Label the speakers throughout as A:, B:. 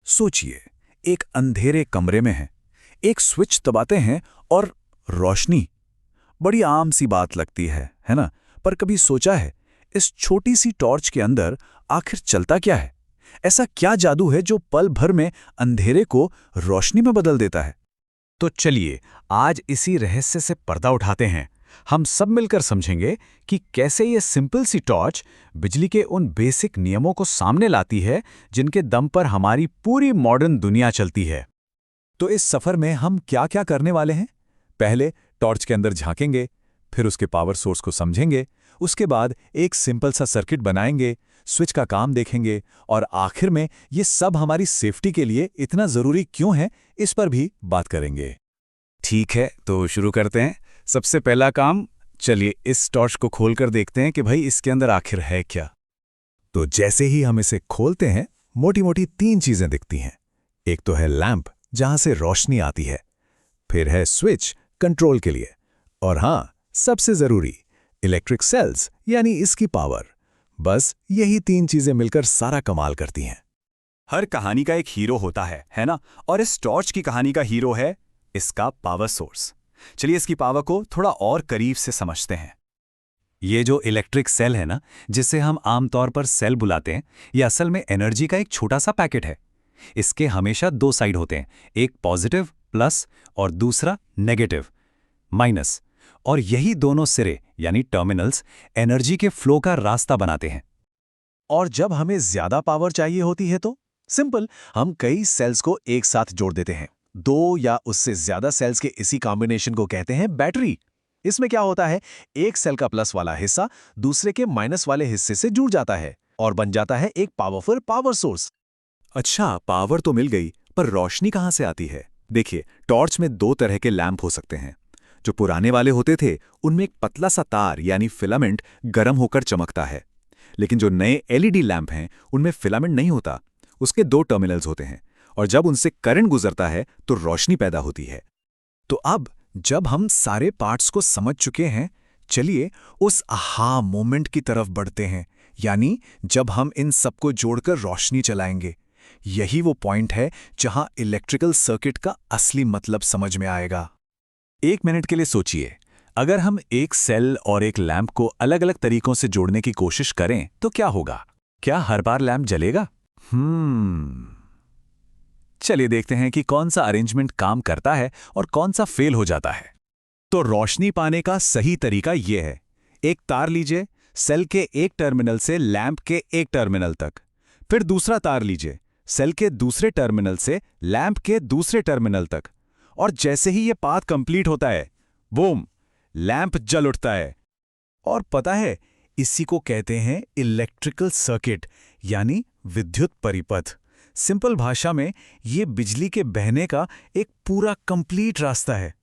A: सोचिए, एक अंधेरे कमरे में हैं, एक स्विच दबाते हैं और रोशनी। बड़ी आम सी बात लगती है ना? पर कभी सोचा है, इस छोटी सी टॉर्च के अंदर आखिर चलता क्या है? ऐसा क्या जादू है जो पल भर में अंधेरे को रोशनी में बदल देता है? तो चलिए, आज इसी रहस्य से पर्दा उठाते हैं। हम सब मिलकर समझेंगे कि कैसे ये सिंपल सी टॉर्च बिजली के उन बेसिक नियमों को सामने लाती है जिनके दम पर हमारी पूरी मॉडर्न दुनिया चलती है। तो इस सफर में हम क्या-क्या करने वाले हैं? पहले टॉर्च के अंदर झांकेंगे, फिर उसके पावर सोर्स को समझेंगे, उसके बाद एक सिंपल सा सर्किट बनाएंगे, स्विच का काम देखेंगे और आखिर में ये सब हमारी सेफ्टी के लिए इतना जरूरी क्यों है, इस पर भी बात करेंगे। ठीक है, तो शुरू करते हैं। सबसे पहला काम, चलिए इस टॉर्च को खोलकर देखते हैं कि भाई इसके अंदर आखिर है क्या। तो जैसे ही हम इसे खोलते हैं, मोटी मोटी तीन चीजें दिखती हैं। एक तो है लैंप, जहां से रोशनी आती है, फिर है स्विच कंट्रोल के लिए, और हाँ, सबसे जरूरी इलेक्ट्रिक सेल्स यानी इसकी पावर। बस यही तीन चीजें मिलकर सारा कमाल करती हैं।
B: हर कहानी का एक हीरो होता है ना? और इस टॉर्च की कहानी का हीरो है इसका पावर सोर्स। चलिए इसकी पावर को थोड़ा और करीब से समझते हैं। ये जो इलेक्ट्रिक सेल है ना, जिसे हम आमतौर पर सेल बुलाते हैं, ये असल में एनर्जी का एक छोटा सा पैकेट है। इसके हमेशा दो साइड होते हैं, एक पॉजिटिव प्लस और दूसरा नेगेटिव माइनस। और यही दोनों सिरे यानी टर्मिनल्स एनर्जी के फ्लो का रास्ता बनाते हैं।
A: और जब हमें ज्यादा पावर चाहिए होती है तो सिंपल, हम कई सेल्स को एक साथ जोड़ देते हैं। दो या उससे ज्यादा सेल्स के इसी कॉम्बिनेशन को कहते हैं बैटरी। इसमें क्या होता है, एक सेल का प्लस वाला हिस्सा दूसरे के माइनस वाले हिस्से से जुड़ जाता है और बन जाता है एक पावरफुल पावर सोर्स।
B: अच्छा, पावर तो मिल गई, पर रोशनी कहाँ से आती है? देखिए, टॉर्च में दो तरह के लैंप हो सकते हैं। जो पुराने वाले होते थे, उनमें एक पतला सा तार यानी फिलामेंट गर्म होकर चमकता है। लेकिन जो नए एलईडी लैंप हैं, उनमें फिलामेंट नहीं होता। उसके दो टर्मिनल्स होते हैं और जब उनसे करंट गुजरता है तो रोशनी पैदा होती है।
A: तो अब जब हम सारे पार्ट्स को समझ चुके हैं, चलिए उस आहा मोमेंट की तरफ बढ़ते हैं, यानी जब हम इन सबको जोड़कर रोशनी चलाएंगे। यही वो पॉइंट है जहां इलेक्ट्रिकल सर्किट का असली मतलब समझ में आएगा। एक मिनट के लिए सोचिए, अगर हम एक सेल और एक लैंप को अलग अलग तरीकों से जोड़ने की कोशिश करें तो क्या होगा? क्या हर बार लैंप जलेगा? चलिए देखते हैं कि कौन सा अरेंजमेंट काम करता है और कौन सा फेल हो जाता है। तो रोशनी पाने का सही तरीका यह है, एक तार लीजिए सेल के एक टर्मिनल से लैंप के एक टर्मिनल तक, फिर दूसरा तार लीजिए सेल के दूसरे टर्मिनल से लैंप के दूसरे टर्मिनल तक, और जैसे ही यह पाथ कंप्लीट होता है, बूम, लैंप जल उठता है। और पता है, इसी को कहते हैं इलेक्ट्रिकल सर्किट यानी विद्युत परिपथ। सिंपल भाषा में ये बिजली के बहने का एक पूरा कंप्लीट रास्ता है।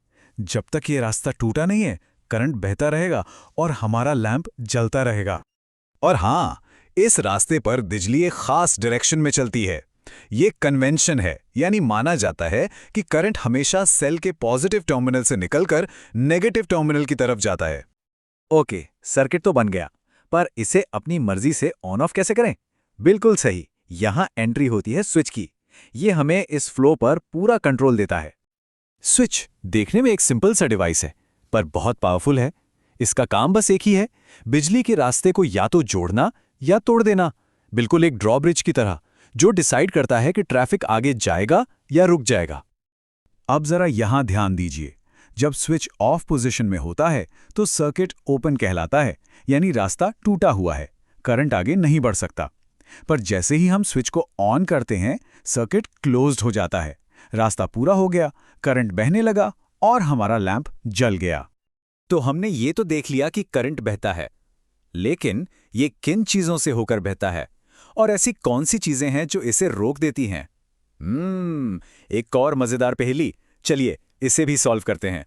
A: जब तक ये रास्ता टूटा नहीं है, करंट बहता रहेगा और हमारा लैंप जलता रहेगा। और हाँ, इस रास्ते पर बिजली एक खास डायरेक्शन में चलती है। ये कन्वेंशन है, यानी माना जाता है कि करंट हमेशा सेल के पॉजिटिव टर्मिनल से निकलकर नेगेटिव टर्मिनल की तरफ जाता है। ओके, सर्किट तो बन गया, पर इसे अपनी मर्जी से ऑन ऑफ कैसे करें? बिल्कुल सही, यहां एंट्री होती है स्विच की। ये हमें इस फ्लो पर पूरा कंट्रोल देता है। स्विच देखने में एक सिंपल सा डिवाइस है, पर बहुत पावरफुल है। इसका काम बस एक ही है, बिजली के रास्ते को या तो जोड़ना या तोड़ देना, बिल्कुल एक ड्रॉब्रिज की तरह, जो डिसाइड करता है कि ट्रैफिक आगे जाएगा या रुक जाएगा। अब जरा यहां ध्यान दीजिए, जब स्विच ऑफ पोजीशन में होता है तो सर्किट ओपन कहलाता है, यानी रास्ता टूटा हुआ है, करंट आगे नहीं बढ़ सकता। पर जैसे ही हम स्विच को ऑन करते हैं, सर्किट क्लोज्ड हो जाता है, रास्ता पूरा हो गया, करंट बहने लगा और हमारा लैंप जल गया।
B: तो हमने ये तो देख लिया कि करंट बहता है, लेकिन ये किन चीजों से होकर बहता है और ऐसी कौन सी चीजें हैं जो इसे रोक देती हैं? एक और मजेदार पहेली, चलिए इसे भी सॉल्व करते हैं।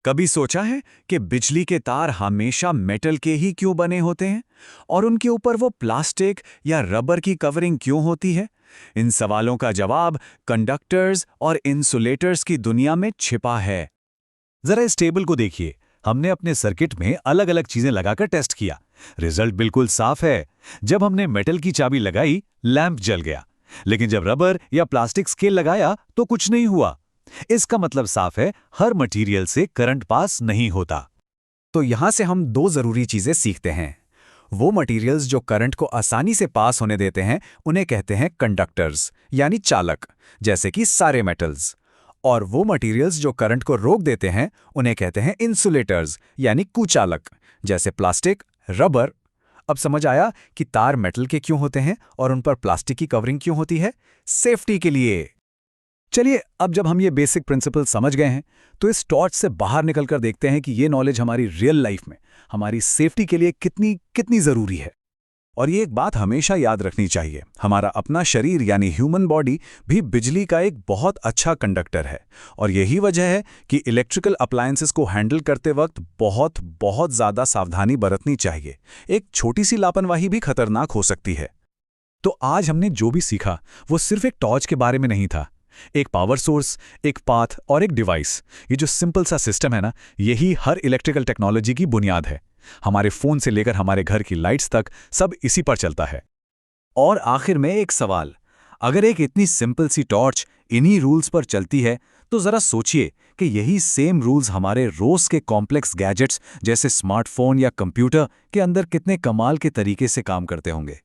A: कभी सोचा है कि बिजली के तार हमेशा मेटल के ही क्यों बने होते हैं और उनके ऊपर वो प्लास्टिक या रबर की कवरिंग क्यों होती है? इन सवालों का जवाब कंडक्टर्स और इंसुलेटर्स की दुनिया में छिपा है।
B: जरा इस टेबल को देखिए, हमने अपने सर्किट में अलग अलग चीजें लगाकर टेस्ट किया। रिजल्ट बिल्कुल साफ है। जब हमने मेटल की चाबी लगाई, लैंप जल गया।
A: लेकिन जब रबर या प्लास्टिक स्केल लगाया तो कुछ नहीं हुआ। इसका मतलब साफ है, हर मटेरियल से करंट पास नहीं होता।
B: तो यहां से हम दो जरूरी चीजें सीखते हैं। वो मटेरियल्स जो करंट को आसानी से पास होने देते हैं उन्हें कहते हैं कंडक्टर्स यानी चालक, जैसे कि सारे मेटल्स। और वो मटेरियल्स जो करंट को रोक देते हैं उन्हें कहते हैं इंसुलेटर्स यानी कुचालक, जैसे प्लास्टिक, रबर। अब समझ आया कि तार मेटल के क्यों होते हैं और उन पर प्लास्टिक की कवरिंग क्यों होती है? सेफ्टी के लिए।
A: चलिए, अब जब हम ये बेसिक प्रिंसिपल समझ गए हैं तो इस टॉर्च से बाहर निकलकर देखते हैं कि ये नॉलेज हमारी रियल लाइफ में हमारी सेफ्टी के लिए कितनी कितनी ज़रूरी है। और ये एक बात हमेशा याद रखनी चाहिए, हमारा अपना शरीर यानी ह्यूमन बॉडी भी बिजली का एक बहुत अच्छा कंडक्टर है। और यही वजह है कि इलेक्ट्रिकल अप्लायंसेस को हैंडल करते वक्त बहुत बहुत ज़्यादा सावधानी बरतनी चाहिए। एक छोटी सी लापरवाही भी खतरनाक हो सकती है। तो आज हमने जो भी सीखा वो सिर्फ एक टॉर्च के बारे में नहीं था। एक पावर सोर्स, एक पाथ और एक डिवाइस, ये जो सिंपल सा सिस्टम है ना, यही हर इलेक्ट्रिकल टेक्नोलॉजी की बुनियाद है। हमारे फोन से लेकर हमारे घर की लाइट्स तक सब इसी पर चलता है।
B: और आखिर में एक सवाल, अगर एक इतनी सिंपल सी टॉर्च इन्हीं रूल्स पर चलती है तो जरा सोचिए कि यही सेम रूल्स हमारे रोज के कॉम्प्लेक्स गैजेट्स जैसे स्मार्टफोन या कंप्यूटर के अंदर कितने कमाल के तरीके से काम करते होंगे।